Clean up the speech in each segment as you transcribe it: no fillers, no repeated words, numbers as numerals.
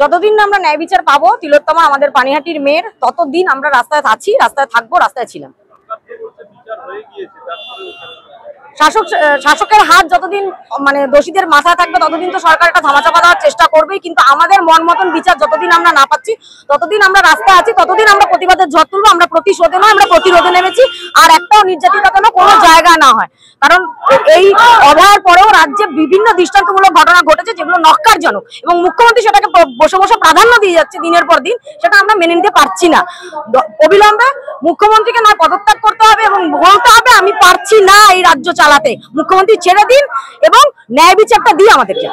যতদিন না আমরা ন্যায় বিচার পাবো তিলোত্তমা আমাদের পানিহাটির মেয়ের, ততদিন আমরা রাস্তায় আছি, রাস্তায় থাকবো, রাস্তায় ছিলাম। শাসকের হাত যতদিন মানে দোষীদের মাথায় থাকবে ততদিন তো সরকার একটা ধামাচাপা দেওয়ার চেষ্টা করবেই, কিন্তু আমাদের মন মতন বিচার যতদিন আমরা না পাচ্ছি ততদিন আমরা রাস্তায় আছি, ততদিন আমরা প্রতিবাদের ঝড় তুলবো। আমরা প্রতিশোধে নয়, আমরা প্রতিরোধে নেমেছি। আর একটাও নির্যাতিতা যেন কোনো জায়গা না হয়, কারণ এই অভয়ার পরেও রাজ্যে বিভিন্ন দৃষ্টান্তমূলক ঘটনা ঘটেছে যেগুলো নক্কারজনক, এবং মুখ্যমন্ত্রী সেটাকে বসে বসে প্রাধান্য দিয়ে যাচ্ছে দিনের পর দিন, সেটা আমরা মেনে নিতে পারছি না। অবিলম্বে মুখ্যমন্ত্রীকে নয় পদত্যাগ করতে হবে এবং বলতে হবে আমি পারছি না এই রাজ্য চালাতে, মুখ্যমন্ত্রী ছেড়ে দিন এবং ন্যায় বিচারটা দিই আমাদেরকে।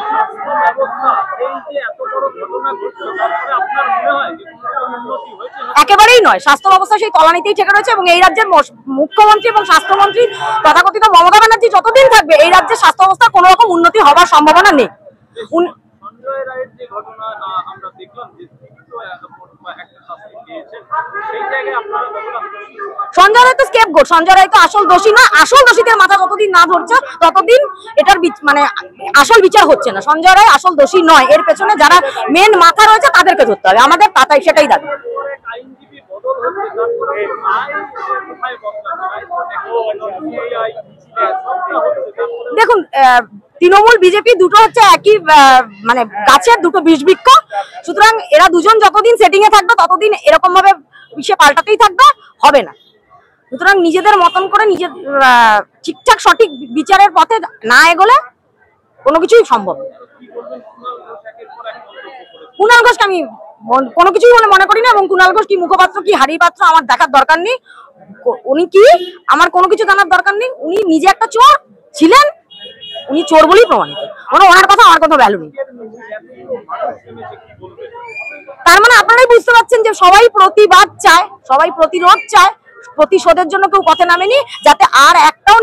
একেবারেই নয়, স্বাস্থ্য ব্যবস্থা সেই তলানিতেই ঠেকে রয়েছে, এবং এই রাজ্যের মুখ্যমন্ত্রী এবং স্বাস্থ্যমন্ত্রী তথাকথিত মমতা ব্যানার্জি যতদিন থাকবে এই রাজ্যের স্বাস্থ্য ব্যবস্থার কোনো রকম উন্নতি হওয়ার সম্ভাবনা নেই। সঞ্জয় রায় তো স্কেপগোট, সঞ্জয় রায় তো আসল দোষী না। আসল দোষীদের মাথা যতদিন না ধরছে ততদিন এটার মানে আসল বিচার হচ্ছে না। সঞ্জয় রায় আসল দোষী নয়, এর পেছনে যারা মেন মাথা রয়েছে তাদেরকে ধরতে হবে, আমাদের তাই সেটাই দাবি। দেখুন, তৃণমূল বিজেপি দুটো হচ্ছে একই মানে গাছের দুটো বীজবৃক্ষ, সুতরাং এরা দুজন যতদিন সেটিং এ থাকবে ততদিন এরকম ভাবে বিষয় পাল্টাতেই থাকবে, হবে না। সুতরাং নিজেদের মতন করে নিজের ঠিকঠাক সঠিক বিচারের পথে না এগোলে কোনো কিছুই সম্ভব। কুণাল ঘোষকে আমি কোনো কিছুই বলে মনে করি না, এবং কুণাল ঘোষ কি মুখপাত্র কি হাড়ি পাত্র আমার দেখার দরকার নেই। উনি কি আমার কোনো কিছু জানার দরকার নেই। উনি নিজে একটা চোর ছিলেন, উনি চোর বলেই প্রমাণিত, ওনার কথা আমার কোনো ভ্যালু নেই। তার মানে আপনারাই বুঝতে পারছেন যে সবাই প্রতিবাদ চায়, সবাই প্রতিরোধ চায়, প্রতিশোধের জন্য কেউ পথে নামেনি, যাতে আর একটাও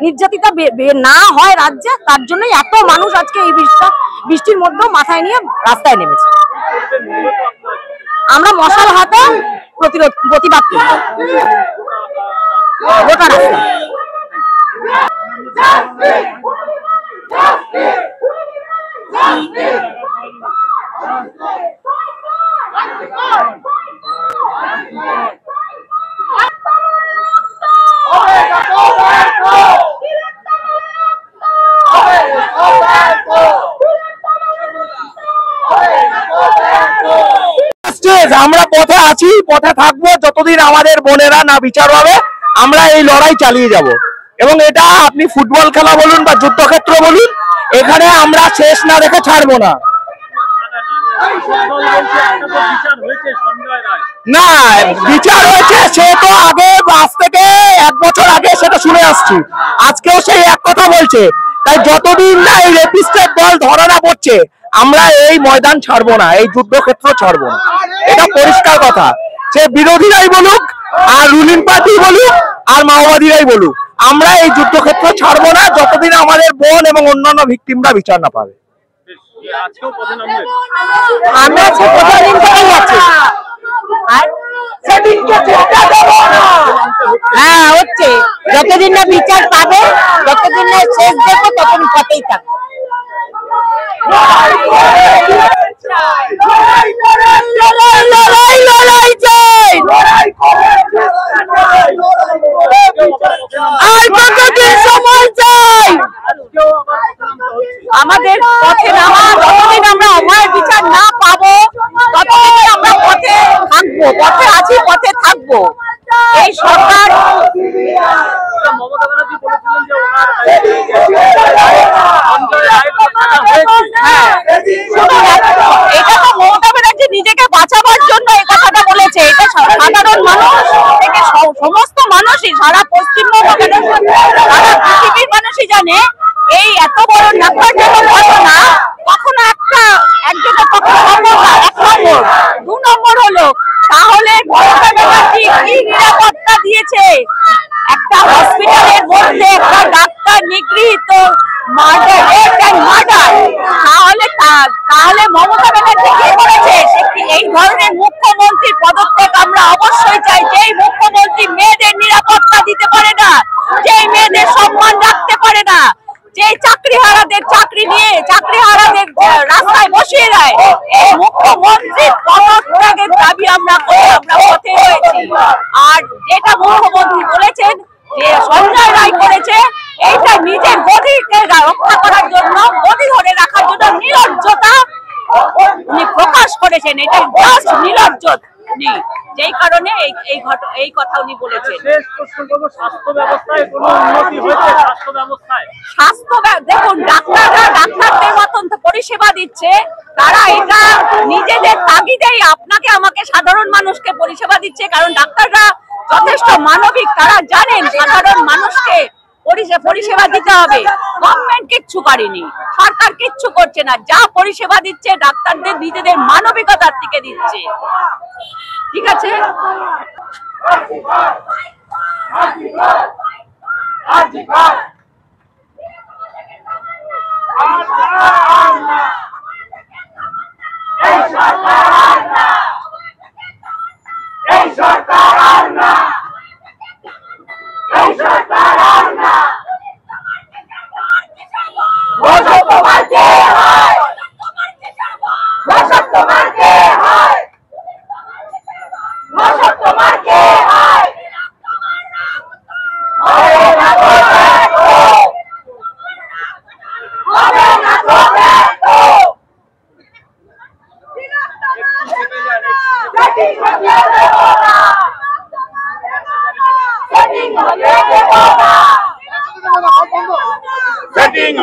নির্যাতিতা না হয় রাজ্যে। তার জন্যই এত মানুষ আজকে এই বৃষ্টির মধ্যেও মাথায় নিয়ে রাস্তায় নেমেছে। আমরা মশাল হাতে প্রতিবাদ করি গোটা রাস্তায়। আমরা পথে আছি, পথে থাকবো যতদিন আমাদের বোনেরা না বিচার হবে। আমরা এই লড়াই চালিয়ে যাব, এবং এটা আপনি ফুটবল খেলা বলুন বা যুদ্ধক্ষেত্র বলুন, এখানে আমরা শেষ না দেখে ছাড়বো না। না, বিচার হয়েছে সে তো আগে, আজ থেকে 1 বছর আগে সেটা শুনে আসছি, আজকেও সেই এক কথা বলছে। তাই যতদিন না এই রেপিস্টের দল ধরা না পড়ছে আমরা এই ময়দান ছাড়বো না, এই যুদ্ধক্ষেত্র ছাড়বো না, এটা পরিষ্কার কথা। সে বিরোধীরাই বলুক আর রুলিং পার্টি বলুক আর মাওবাদীরাই বলুক, আমরা এই যুদ্ধক্ষেত্র ছাড়বো না যতদিন আমাদের বোন এবং অন্যান্য ভিকটিমরা বিচার না পাবে। আমরা হ্যাঁ হচ্ছে, যতদিন না বিচার পাবে, যতদিন না শেষ দেখবো, ততদিন পথেই থাকবো। আমাদের পথে নামা, যতদিন আমরা অভয়ের বিচার না পাবো ততদিন আমরা পথে থাকবো, পথে আছি, পথে থাকবো। এই সরকার এটা তো মমতা ব্যানার্জি নিজেকে বাঁচাবার জন্য এই কথাটা বলেছে। এটা সাধারণ মানুষ থেকে সমস্ত মানুষই, সারা পশ্চিমবঙ্গ সারা পৃথিবীর মানুষই জানে এই এত বড় ন্যাক্কারজনক ঘটনা কখনো একজনের পক্ষে সম্ভব না। 1 নম্বর, 2 নম্বর হলো তাহলে মমতা ব্যানার্জি কি নিরাপত্তা দিয়েছে? একটা হসপিটালের মধ্যে একটা ডাক্তার নিগৃহীত, মার্ডার, তাহলে মমতা ব্যানার্জি কি করেছে? এই ধরনের মুখ্যমন্ত্রীর পদত্যাগ আমরা অবশ্যই চাই। যেই মুখ্যমন্ত্রী মেয়েদের নিরাপত্তা দিতে পারে না, যেই মেয়েদের সম্মান রাখতে পারে না, যে যে চাকরিহারাদের চাকরি নিয়ে চাকরিহারাদের রাস্তায় বসিয়ে দেয়, এই মুখ্যমন্ত্রীর পদত্যাগের দাবি আমরা পথে রয়েছি। আর যেটা মুখ্যমন্ত্রী বলেছেন যে সঞ্জয় রায় করেছে, এইটা নিজের গদিকে রক্ষা করার জন্য, গদি ধরে রাখার জন্য নির্লজ্জতা উনি প্রকাশ করেছেন। এটা জাস্ট নির্লজ্জ, যেই কারণে এই কথা উনি বলেছেন। স্বাস্থ্য দেখুন, ডাক্তারদের মতন পরিষেবা দিচ্ছে, তারা এটা নিজেদের তাগিদেই আপনাকে আমাকে সাধারণ মানুষকে পরিষেবা দিচ্ছে, কারণ ডাক্তাররা যথেষ্ট মানবিক, তারা জানেন সাধারণ মানুষকে পরিষেবা দিতে হবে। গভর্নমেন্ট কিচ্ছু করেনি, সরকার কিচ্ছু করছে না, যা পরিষেবা দিচ্ছে ডাক্তারদের নিজেদের মানবিকতার থেকে দিচ্ছে। ঠিক আছে, setting